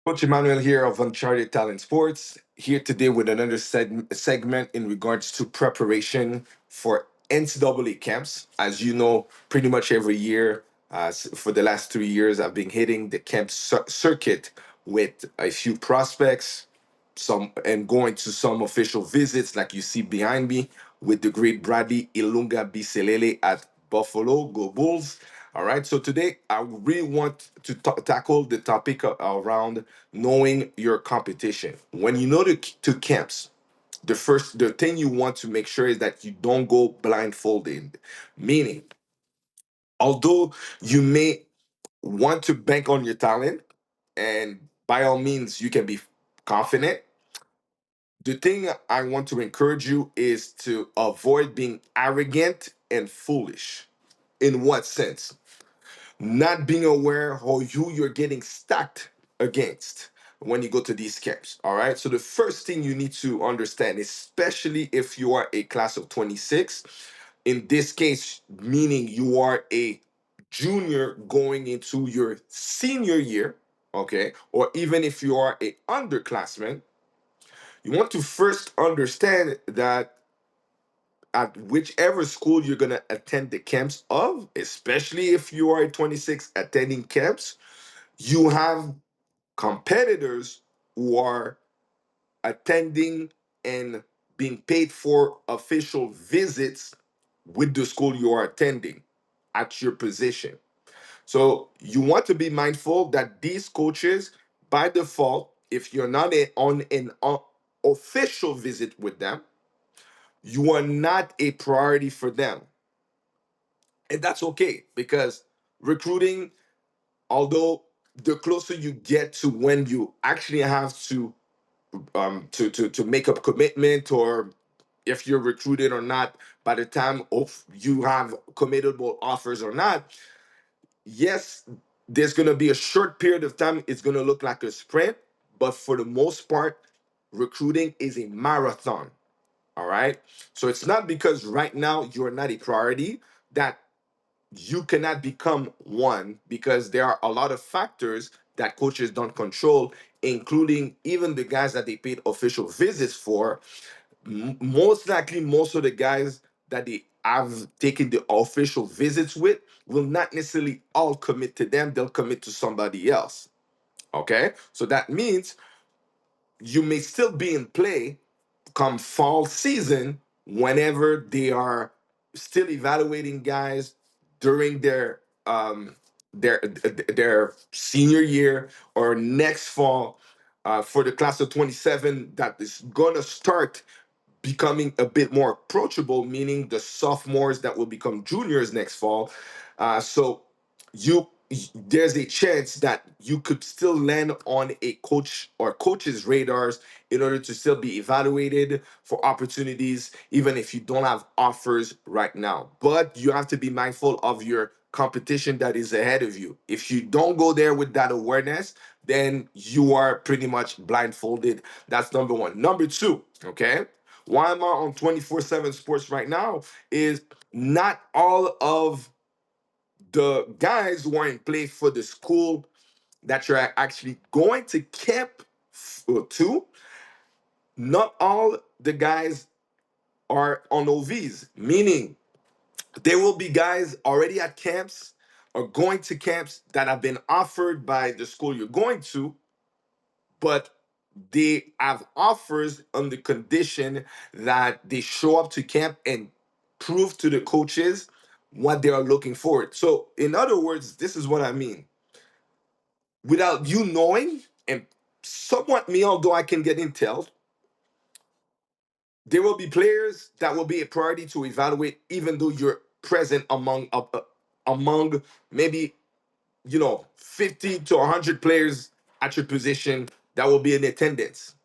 Coach Emmanuel here of Uncharted Talents Sports, here today with another segment in regards to preparation for NCAA camps. As you know, pretty much every year for the last 3 years, I've been hitting the camp circuit with a few prospects, some and going to some official visits, like you see behind me, with the great Bradley Ilunga-Bisselele at Buffalo. Go Bulls! All right. So today I really want to tackle the topic around knowing your competition. When you know to camps, the thing you want to make sure is that you don't go blindfolded. Meaning, although you may want to bank on your talent, and by all means you can be confident, the thing I want to encourage you is to avoid being arrogant and foolish. In what sense? Not being aware of who you're getting stacked against when you go to these camps. All right. So the first thing you need to understand, especially if you are a class of 26, in this case, meaning you are a junior going into your senior year, okay, or even if you are a underclassman, you want to first understand that at whichever school you're going to attend the camps of, especially if you are a 26 attending camps, you have competitors who are attending and being paid for official visits with the school you are attending at your position. So you want to be mindful that these coaches, by default, if you're not on an official visit with them, you are not a priority for them. And that's okay because recruiting, although the closer you get to when you actually have to make a commitment, or if you're recruited or not, by the time of you have committable offers or not, yes, there's going to be a short period of time. It's going to look like a sprint, but for the most part, recruiting is a marathon. All right. So it's not because right now you're not a priority that you cannot become one, because there are a lot of factors that coaches don't control, including even the guys that they paid official visits for. Most likely, most of the guys that they have taken the official visits with will not necessarily all commit to them. They'll commit to somebody else. Okay. So that means you may still be in play come fall season, whenever they are still evaluating guys during their senior year or next fall, for the class of 27 that is gonna start becoming a bit more approachable, meaning the sophomores that will become juniors next fall. So you there's a chance that you could still land on a coach or coach's radars in order to still be evaluated for opportunities, even if you don't have offers right now. But you have to be mindful of your competition that is ahead of you. If you don't go there with that awareness, then you are pretty much blindfolded. That's number one. Number two, okay? Why am I on 24/7 sports right now? Is not all of the guys who are in play for the school that you're actually going to camp to, not all the guys are on OVs, meaning there will be guys already at camps or going to camps that have been offered by the school you're going to, but they have offers on the condition that they show up to camp and prove to the coaches what they are looking for. So, in other words, this is what I mean. Without you knowing, and somewhat me, although I can get intel, there will be players that will be a priority to evaluate, even though you're present among maybe 50 to 100 players at your position that will be in attendance.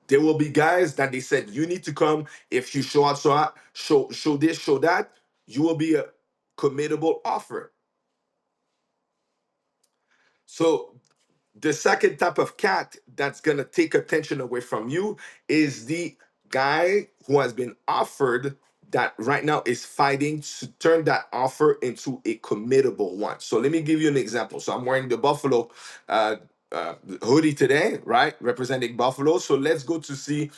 There will be guys that they said you need to come. If you show up, show this, show that, you will be a committable offer. So the second type of cat that's gonna take attention away from you is the guy who has been offered, that right now is fighting to turn that offer into a committable one. So let me give you an example. So I'm wearing the Buffalo hoodie today, right? Representing Buffalo. So let's go to see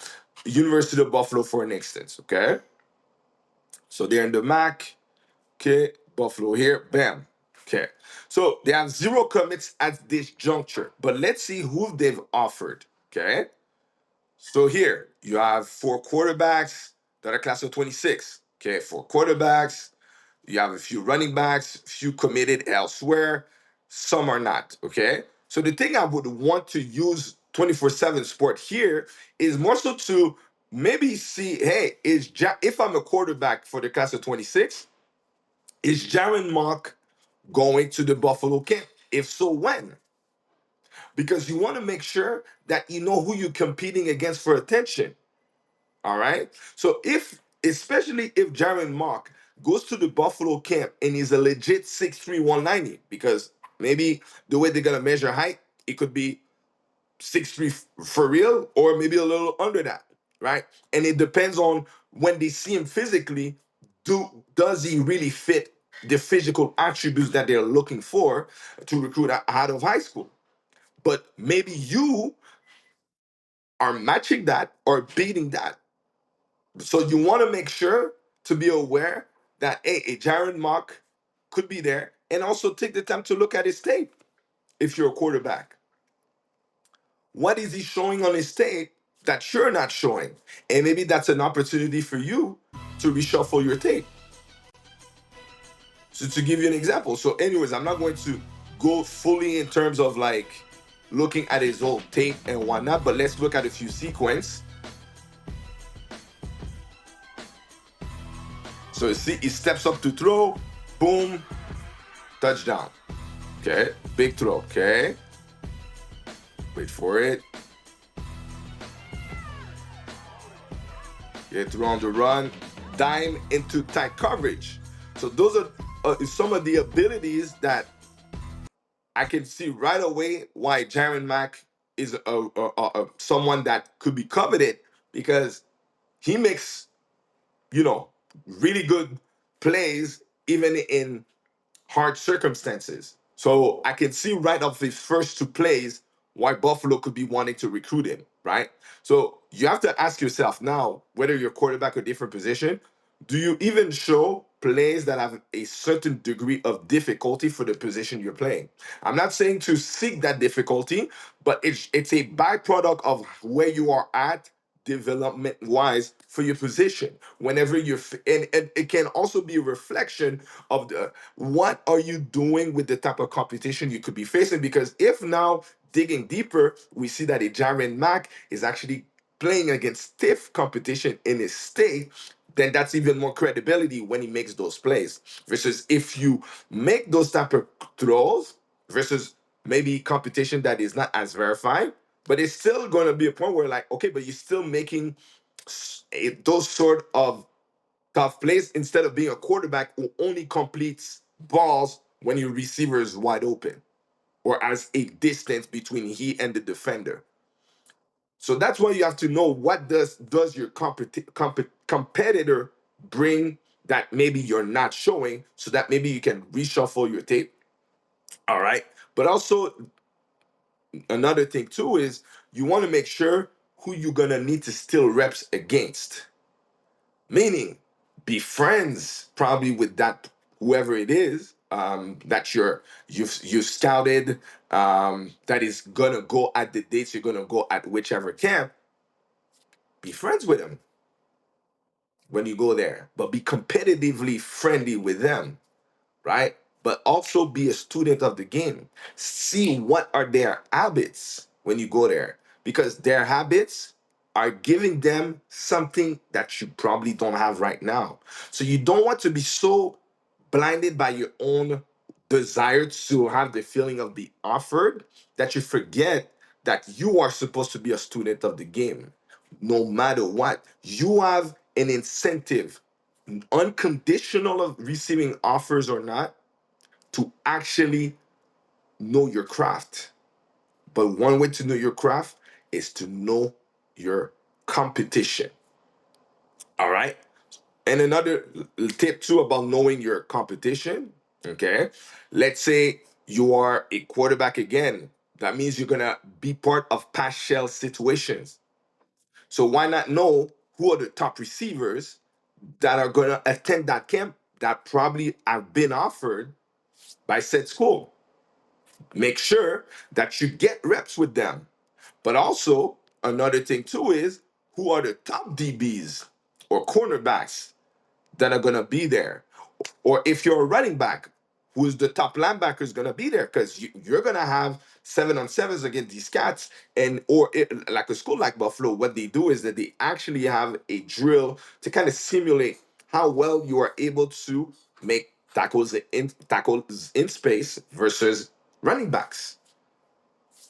University of Buffalo for an instance, okay? So they're in the MAC, okay? Buffalo here, bam, okay. So they have zero commits at this juncture, but let's see who they've offered, okay? So here you have four quarterbacks that are class of 26, okay? Four quarterbacks, you have a few running backs, few committed elsewhere, some are not, okay? So the thing I would want to use 24/7 sport here is more so to maybe see, hey, if I'm a quarterback for the class of 26, is Jaron Mock going to the Buffalo camp? If so, when? Because you want to make sure that you know who you're competing against for attention. All right. So especially if Jaron Mock goes to the Buffalo camp and he's a legit 6'3", 190, because maybe the way they're gonna measure height, it could be 6'3" for real, or maybe a little under that, right? And it depends on when they see him physically, does he really fit the physical attributes that they're looking for to recruit out of high school? But maybe you are matching that or beating that. So you want to make sure to be aware that a Jaron Mock could be there, and also take the time to look at his tape. If you're a quarterback, what is he showing on his tape that you're not showing? And maybe that's an opportunity for you to reshuffle your tape. So to give you an example, so anyways, I'm not going to go fully in terms of like looking at his old tape and whatnot, but let's look at a few sequence. So you see, he steps up to throw, boom, touchdown. Okay, big throw. Okay, wait for it. Get through on the run, dime into tight coverage. So those are some of the abilities that I can see right away why Jaron Mack is someone that could be coveted, because he makes, you know, really good plays even in hard circumstances. So I can see right off his first two plays why Buffalo could be wanting to recruit him, right? So you have to ask yourself now, whether you're quarterback or different position, do you even show plays that have a certain degree of difficulty for the position you're playing? I'm not saying to seek that difficulty, but it's a byproduct of where you are at development wise for your position whenever and it can also be a reflection of the what are you doing with the type of competition you could be facing. Because if now digging deeper, we see that a Jaron Mack is actually playing against stiff competition in his state, then that's even more credibility when he makes those plays. Versus if you make those type of throws versus maybe competition that is not as verified, but it's still going to be a point where like, okay, but you're still making those sort of tough plays instead of being a quarterback who only completes balls when your receiver is wide open or as a distance between he and the defender. So that's why you have to know what does your competitor bring that maybe you're not showing, so that maybe you can reshuffle your tape. All right. But also another thing too is you want to make sure who you're gonna need to steal reps against. Meaning, be friends probably with that whoever it is that you've scouted, that is gonna go at the dates you're gonna go at whichever camp. Be friends with them when you go there, but be competitively friendly with them, right? But also be a student of the game. See what are their habits when you go there, because their habits are giving them something that you probably don't have right now. So you don't want to be so blinded by your own desire to have the feeling of be offered that you forget that you are supposed to be a student of the game. No matter what, you have an incentive, unconditional of receiving offers or not, to actually know your craft. But one way to know your craft is to know your competition. All right. And another tip too about knowing your competition. Okay. Let's say you are a quarterback again, That means you're gonna be part of pass shell situations. So why not know who are the top receivers that are gonna attend that camp that probably have been offered by said school? Make sure that you get reps with them. But also, another thing too is who are the top DBs or cornerbacks that are gonna be there? Or if you're a running back, who's the top linebacker is gonna be there? Because you're gonna have 7-on-7s against these cats, and like a school like Buffalo, what they do is that they actually have a drill to kind of simulate how well you are able to make tackles in space versus running backs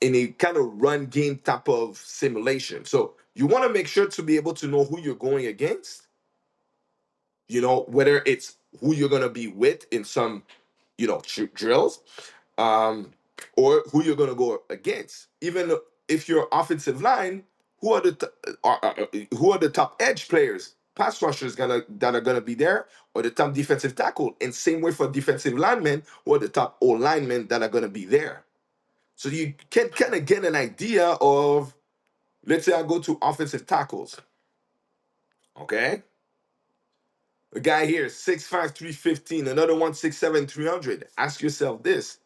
in a kind of run game type of simulation. So you want to make sure to be able to know who you're going against, whether it's who you're going to be with in some, drills, um, or who you're going to go against. Even if you're offensive line, who are the who are the top edge players, pass rushers that are gonna be there, or the top defensive tackle. And same way for defensive linemen, who are the top O linemen that are gonna be there. So you can kind of get an idea of, let's say I go to offensive tackles, okay? A guy here, 6'5", 315, another one 6'7", 300. Ask yourself this.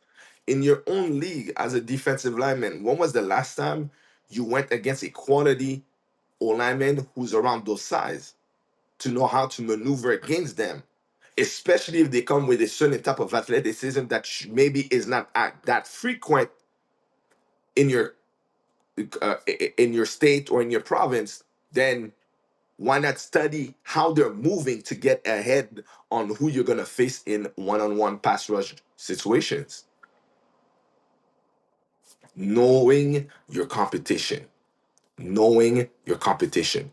In your own league as a defensive lineman, when was the last time you went against a quality O lineman who's around those size to know how to maneuver against them? Especially if they come with a certain type of athleticism that maybe is not that frequent in your state or in your province, then why not study how they're moving to get ahead on who you're going to face in one-on-one pass rush situations? Knowing your competition. Knowing your competition.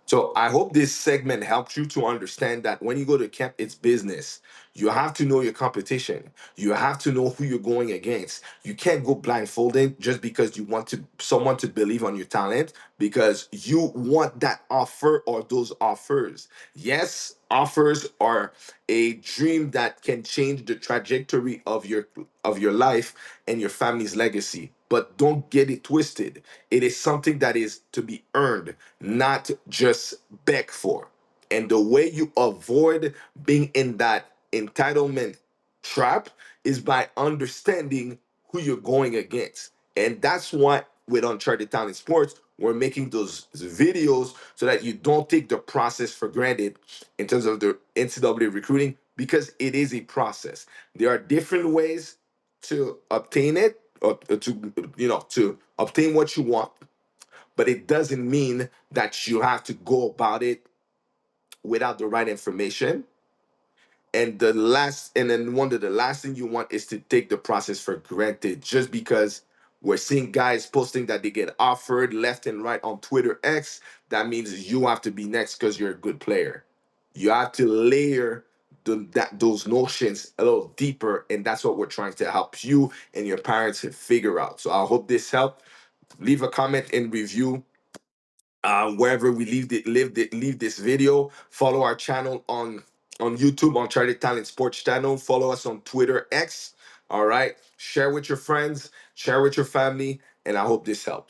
So I hope this segment helped you to understand that when you go to camp, it's business. You have to know your competition. You have to know who you're going against. You can't go blindfolded just because you want someone to believe on your talent, because you want that offer or those offers. Yes, offers are a dream that can change the trajectory of your life and your family's legacy. But don't get it twisted. It is something that is to be earned, not just beg for. And the way you avoid being in that entitlement trap is by understanding who you're going against. And that's why with Uncharted Talents Sports, we're making those videos so that you don't take the process for granted in terms of the NCAA recruiting, because it is a process. There are different ways to obtain it, or to obtain what you want, but it doesn't mean that you have to go about it without the right information. And then one of the last thing you want is to take the process for granted just because we're seeing guys posting that they get offered left and right on Twitter X. That means you have to be next because you're a good player. You have to layer those notions a little deeper, and that's what we're trying to help you and your parents to figure out. So I hope this helped. Leave a comment and review wherever we leave this video. Follow our channel on YouTube, Uncharted Talent Sports channel. Follow us on Twitter X. All right. Share with your friends, share with your family, and I hope this helps.